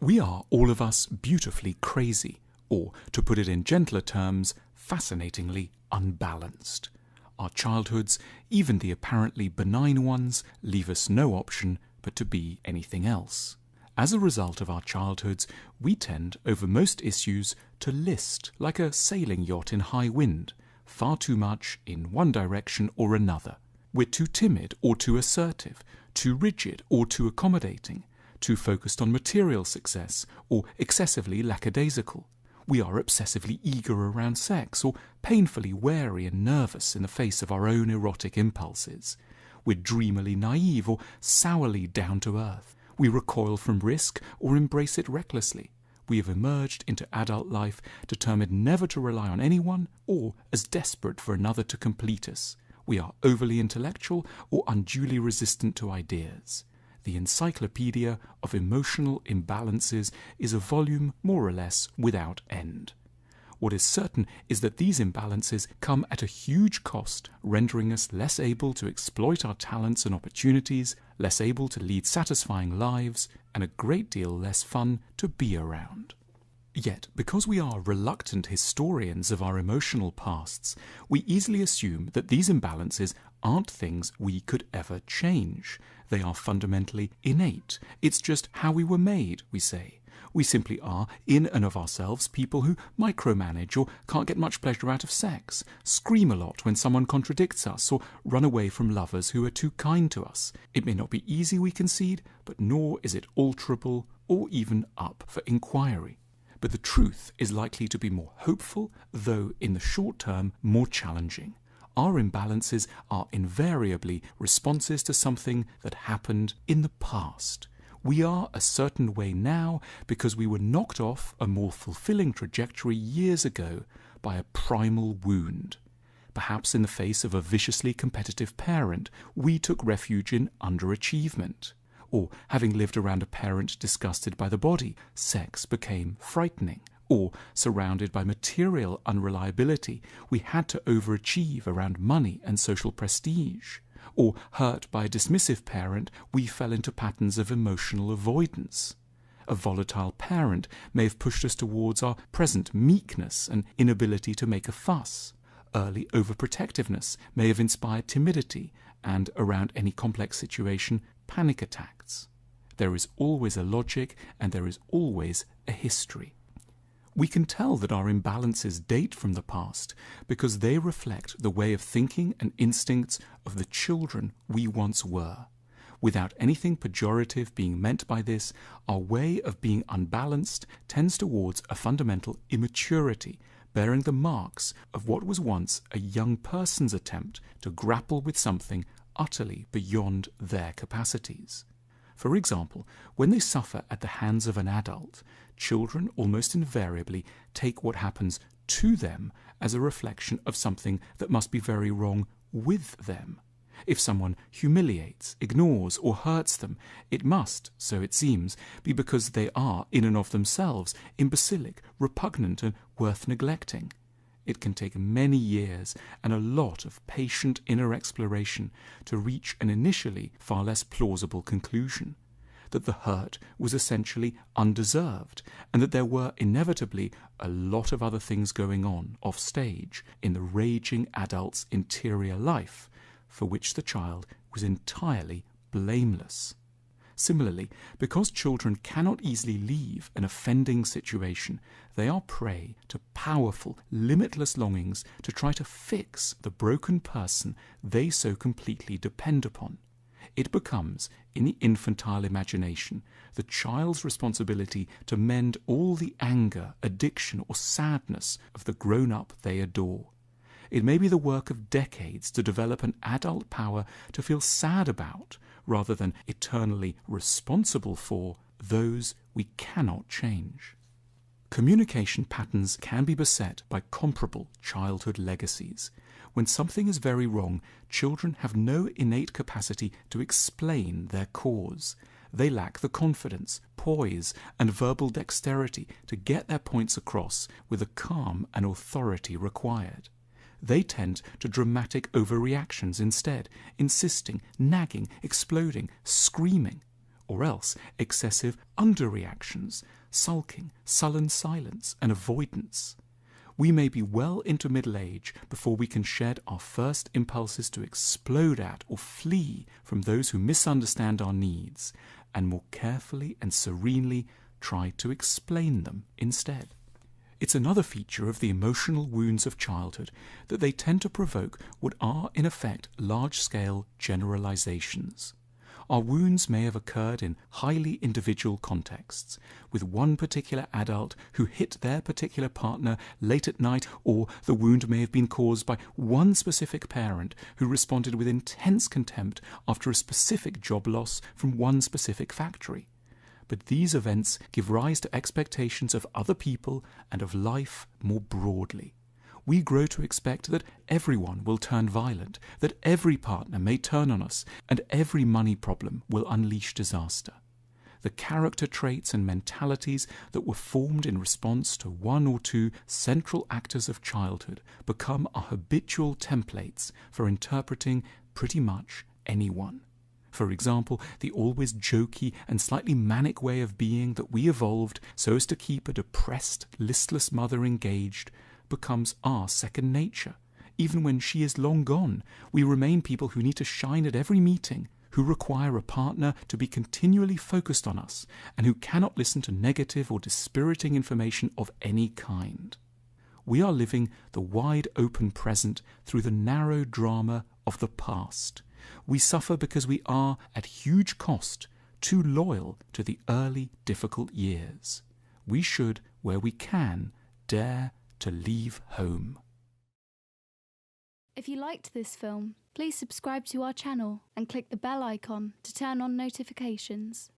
We are, all of us, beautifully crazy, or, to put it in gentler terms, fascinatingly unbalanced. Our childhoods, even the apparently benign ones, leave us no option but to be anything else. As a result of our childhoods, we tend, over most issues, to list like a sailing yacht in high wind, far too much in one direction or another. We're too timid or too assertive, too rigid or too accommodating, too focused on material success or excessively lackadaisical. We are obsessively eager around sex or painfully wary and nervous in the face of our own erotic impulses. We're dreamily naive or sourly down to earth. We recoil from risk or embrace it recklessly. We have emerged into adult life determined never to rely on anyone or as desperate for another to complete us. We are overly intellectual or unduly resistant to ideas. The Encyclopedia of Emotional Imbalances is a volume more or less without end. What is certain is that these imbalances come at a huge cost, rendering us less able to exploit our talents and opportunities, less able to lead satisfying lives, and a great deal less fun to be around. Yet, because we are reluctant historians of our emotional pasts, we easily assume that these imbalances aren't things we could ever change. They are fundamentally innate. It's just how we were made, we say. We simply are, in and of ourselves, people who micromanage or can't get much pleasure out of sex, scream a lot when someone contradicts us, or run away from lovers who are too kind to us. It may not be easy, we concede, but nor is it alterable or even up for inquiry. But the truth is likely to be more hopeful, though in the short term more challenging. Our imbalances are invariably responses to something that happened in the past. We are a certain way now because we were knocked off a more fulfilling trajectory years ago by a primal wound. Perhaps in the face of a viciously competitive parent, we took refuge in underachievement. Or, having lived around a parent disgusted by the body, sex became frightening. Or, surrounded by material unreliability, we had to overachieve around money and social prestige. Or, hurt by a dismissive parent, we fell into patterns of emotional avoidance. A volatile parent may have pushed us towards our present meekness and inability to make a fuss. Early overprotectiveness may have inspired timidity and, around any complex situation, panic attacks. There is always a logic and there is always a history. We can tell that our imbalances date from the past because they reflect the way of thinking and instincts of the children we once were. Without anything pejorative being meant by this, our way of being unbalanced tends towards a fundamental immaturity, bearing the marks of what was once a young person's attempt to grapple with something utterly beyond their capacities. For example, when they suffer at the hands of an adult, children almost invariably take what happens to them as a reflection of something that must be very wrong with them. If someone humiliates, ignores, or hurts them, it must, so it seems, be because they are, in and of themselves, imbecilic, repugnant, and worth neglecting. It can take many years and a lot of patient inner exploration to reach an initially far less plausible conclusion, that the hurt was essentially undeserved, and that there were inevitably a lot of other things going on off stage in the raging adult's interior life, for which the child was entirely blameless. Similarly, because children cannot easily leave an offending situation, they are prey to powerful, limitless longings to try to fix the broken person they so completely depend upon. It becomes, in the infantile imagination, the child's responsibility to mend all the anger, addiction, or sadness of the grown-up they adore. It may be the work of decades to develop an adult power to feel sad about, rather than eternally responsible for, those we cannot change. Communication patterns can be beset by comparable childhood legacies. When something is very wrong, children have no innate capacity to explain their cause. They lack the confidence, poise, and verbal dexterity to get their points across with the calm and authority required. They tend to dramatic overreactions instead, insisting, nagging, exploding, screaming. or else excessive underreactions, sulking, sullen silence, and avoidance. We may be well into middle age before we can shed our first impulses to explode at or flee from those who misunderstand our needs, and more carefully and serenely try to explain them instead. It's another feature of the emotional wounds of childhood that they tend to provoke what are, in effect, large-scale generalizations. Our wounds may have occurred in highly individual contexts, with one particular adult who hit their particular partner late at night, or the wound may have been caused by one specific parent who responded with intense contempt after a specific job loss from one specific factory. But these events give rise to expectations of other people and of life more broadly. We grow to expect that everyone will turn violent, that every partner may turn on us, and every money problem will unleash disaster. The character traits and mentalities that were formed in response to one or two central actors of childhood become our habitual templates for interpreting pretty much anyone. For example, the always jokey and slightly manic way of being that we evolved so as to keep a depressed, listless mother engaged becomes our second nature. Even when she is long gone, we remain people who need to shine at every meeting, who require a partner to be continually focused on us, and who cannot listen to negative or dispiriting information of any kind. We are living the wide-open present through the narrow drama of the past. We suffer because we are, at huge cost, too loyal to the early difficult years. We should, where we can, dare to leave home. If you liked this film, please subscribe to our channel and click the bell icon to turn on notifications.